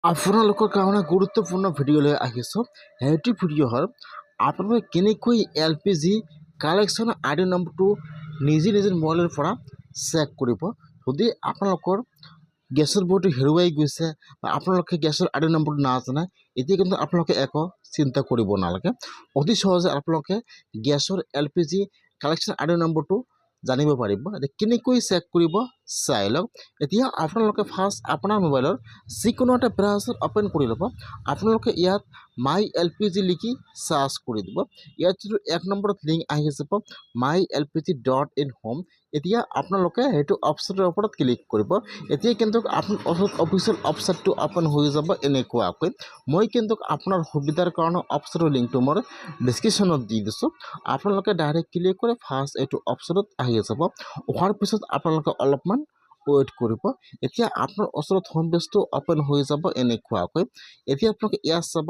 আপোনালোকৰ কাৰণে গুৰুত্বপূৰ্ণ ভিডিঅ'লৈ আহিছোঁ। সেইটো ভিডিঅ' হ'ল আপোনালোকে কেনেকৈ LPG কালেকশ্যন ID নম্বৰটো নিজে মোবাইলৰ পৰা চেক কৰিব। যদি আপোনালোকৰ গেছৰ বৰ্ডটো হেৰুৱাই গৈছে বা আপোনালোকে গেছৰ ID নম্বৰটো নাজানে, এতিয়া কিন্তু আপোনালোকে একো চিন্তা কৰিব নালাগে। অতি সহজে আপোনালোকে গেছৰ LPG কালেকশ্যন ID নম্বৰটো জানিব পাৰিব। কেনেকৈ চেক কৰিব চাই লওক। এতিয়া আপোনালোকে ফাৰ্ষ্ট আপোনাৰ মোবাইলৰ যিকোনো এটা ব্ৰাউজাৰ ওপেন কৰি ল'ব। আপোনালোকে ইয়াত মাই LPG লিখি সাৰ্চ কৰি দিব। ইয়াত যিটো এক নম্বৰত লিংক আহি যাব mylpg.in home। এতিয়া আপোনালোকে সেইটো অপশ্যনৰ ওপৰত ক্লিক কৰিব। এতিয়া কিন্তু আপোনাৰ অফিচিয়েল ৱেবছাইটটো ওপেন হৈ যাব এনেকুৱাকৈ। মই কিন্তু আপোনাৰ সুবিধাৰ কাৰণে অপশ্যনৰ লিংকটো মই ডেছক্ৰিপশ্যনত দি দিছোঁ। আপোনালোকে ডাইৰেক্ট ক্লিক কৰি ফাৰ্ষ্ট এইটো অপশ্যনত আহি যাব। অহাৰ পিছত আপোনালোকে অলপমান ৱেইট কৰিব। এতিয়া আপোনাৰ ওচৰত হোম পেজটো ওপেন হৈ যাব এনেকুৱাকৈ। এতিয়া আপোনালোকে ইয়াত চাব,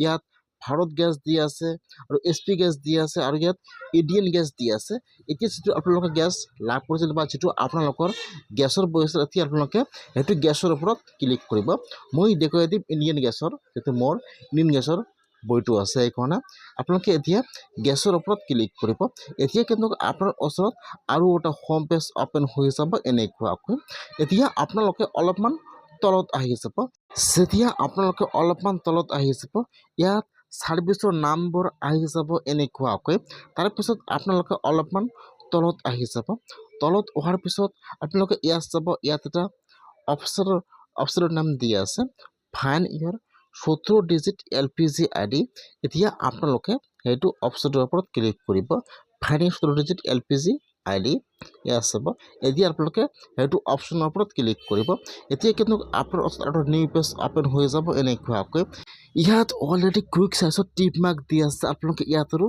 ইয়াত ভাৰত গেছ দি আছে আৰু HP গেছ দি আছে আৰু ইয়াত ইণ্ডিয়ান গেছ দি আছে। এতিয়া যিটো আপোনালোকে গেছ লাভ কৰিছিল বা যিটো আপোনালোকৰ গেছৰ বৈছে, এতিয়া আপোনালোকে সেইটো গেছৰ ওপৰত ক্লিক কৰিব। মই দেখুৱাই দিম ইণ্ডিয়ান গেছৰ, যিটো মোৰ ইণ্ডিয়ান গেছৰ বৈটো আছে এইখনে। আপোনালোকে এতিয়া গেছৰ ওপৰত ক্লিক কৰিব। এতিয়া কিন্তু আপোনাৰ ওচৰত আৰু এটা হোম পেজ ওপেন হৈ যাব এনেকুৱাকৈ। এতিয়া আপোনালোকে অলপমান তলত আহি যাব। যেতিয়া আপোনালোকে অলপমান তলত আহি যাব, ইয়াত ছাৰ্ভিচৰ নামবোৰ আহি যাব এনেকুৱাকৈ। তাৰপিছত আপোনালোকে অলপমান তলত আহি যাব। তলত অহাৰ পিছত আপোনালোকে ইয়াত যাব, ইয়াত এটা অপশ্যনৰ নাম দিয়া আছে ফাইণ্ড ইয়ৰ 17 ডিজিট LPG ID। এতিয়া আপোনালোকে সেইটো অপশ্যনৰ ওপৰত ক্লিক কৰিব। ফাইণ্ড 17 ডিজিট LPG ID ইয়াত চাব। এতিয়া আপোনালোকে সেইটো অপশ্যনৰ ওপৰত ক্লিক কৰিব। এতিয়া কিন্তু আপোনাৰ ওচৰত এটা নিউ পেজ ওপেন হৈ যাব এনেকুৱাকৈ। ইয়াত অলৰেডি কুইক চাইজত টিপ মাৰ্ক দি আছে। আপোনালোকে ইয়াত আৰু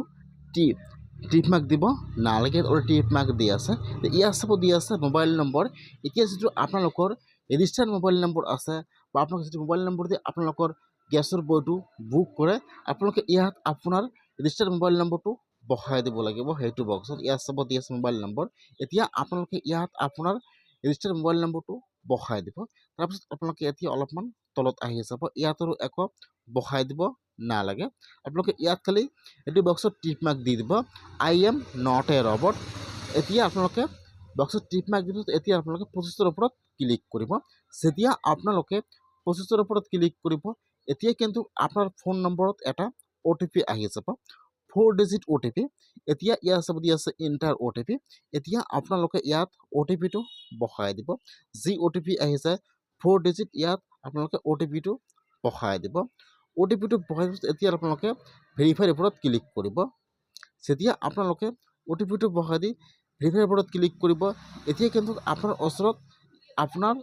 টিপ মাৰ্ক দিব নালাগে, অলৰেডি টিপ মাৰ্ক দি আছে। ইয়াত চাব দি আছে মোবাইল নম্বৰ। এতিয়া যিটো আপোনালোকৰ ৰেজিষ্টাৰ্ড মোবাইল নম্বৰ আছে বা আপোনালোকে যিটো মোবাইল নম্বৰ দি আপোনালোকৰ গেছৰ বৈটো বুক কৰে, আপোনালোকে ইয়াত আপোনাৰ ৰেজিষ্টাৰ্ড মোবাইল নম্বৰটো বহাই দিব লাগিব সেইটো বক্সত। ইয়াত চাব দি আছে মোবাইল নম্বৰ। এতিয়া আপোনালোকে ইয়াত আপোনাৰ ৰেজিষ্টাৰ্ড মোবাইল নম্বৰটো বহাই দিব। তাৰপিছত আপোনালোকে এতিয়া অলপমান তলত আহি যাব। ইয়াত আৰু একো বহাই দিব নালাগে। আপোনালোকে ইয়াত খালি এইটো বক্সত টিপ মাৰ্ক দি দিব I am not a robot। এতিয়া আপোনালোকে বক্সত টিপ মাৰ্ক দিব। এতিয়া আপোনালোকে প্ৰচেছৰ ওপৰত ক্লিক কৰিব। যেতিয়া আপোনালোকে প্ৰচেছৰ ওপৰত ক্লিক কৰিব, এতিয়া কিন্তু আপোনাৰ ফোন নম্বৰত এটা OTP আহি যাব, 4 ডিজিট OTP। এতিয়া ইয়াত চাব দি আছে ইণ্টাৰ OTP। এতিয়া আপোনালোকে ইয়াত OTPটো বহাই দিব। যি OTP আহিছে 4 ডিজিট, ইয়াত আপোনালোকে OTPটো বহাই দিব। OTPটো বহাই পিছত এতিয়া আপোনালোকে ভেৰিফাইৰ ওপৰত ক্লিক কৰিব। যেতিয়া আপোনালোকে OTPটো বহাই দি ভেৰিফাইৰ ওপৰত ক্লিক কৰিব, এতিয়া কিন্তু আপোনাৰ ওচৰত আপোনাৰ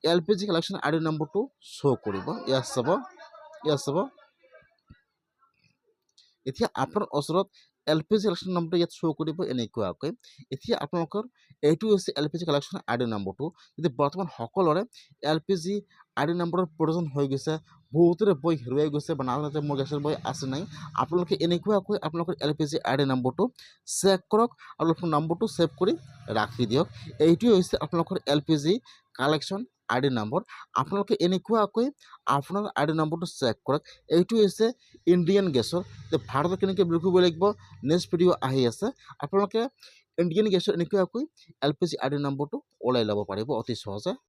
LPG কালেকশ্যন ID নম্বৰটো শ্ব' কৰিব। ইয়াত চাব এতিয়া আপোনাৰ ওচৰত LPG কালেকশ্যন নম্বৰটো ইয়াত শ্ব' কৰিব এনেকুৱাকৈ। এতিয়া আপোনালোকৰ এইটো হৈছে LPG কালেকশ্যন ID নম্বৰটো। যদি বৰ্তমান সকলোৰে LPG ID নম্বৰৰ প্ৰয়োজন হৈ গৈছে, বহুতৰে বৈ হেৰুৱাই গৈছে বা নাজানে মোৰ গেছৰ বৈ আছে নাই, আপোনালোকে এনেকুৱাকৈ আপোনালোকৰ LPG ID নম্বৰটো চেক কৰক আৰু নম্বৰটো ছেভ কৰি ৰাখি দিয়ক। এইটোৱে হৈছে আপোনালোকৰ LPG কালেকশ্যন ID নম্বৰ। আপোনালোকে এনেকুৱাকৈ আপোনাৰ ID নম্বৰটো চেক কৰক। এইটো হৈছে ইণ্ডিয়ান গেছৰ। ভাৰতত কেনেকৈ বিক্ৰী কৰিব লাগিব নেক্সট ভিডিঅ' আহি আছে। আপোনালোকে ইণ্ডিয়ান গেছৰ এনেকুৱাকৈ LPG ID নম্বৰটো ওলাই ল'ব পাৰিব অতি সহজে।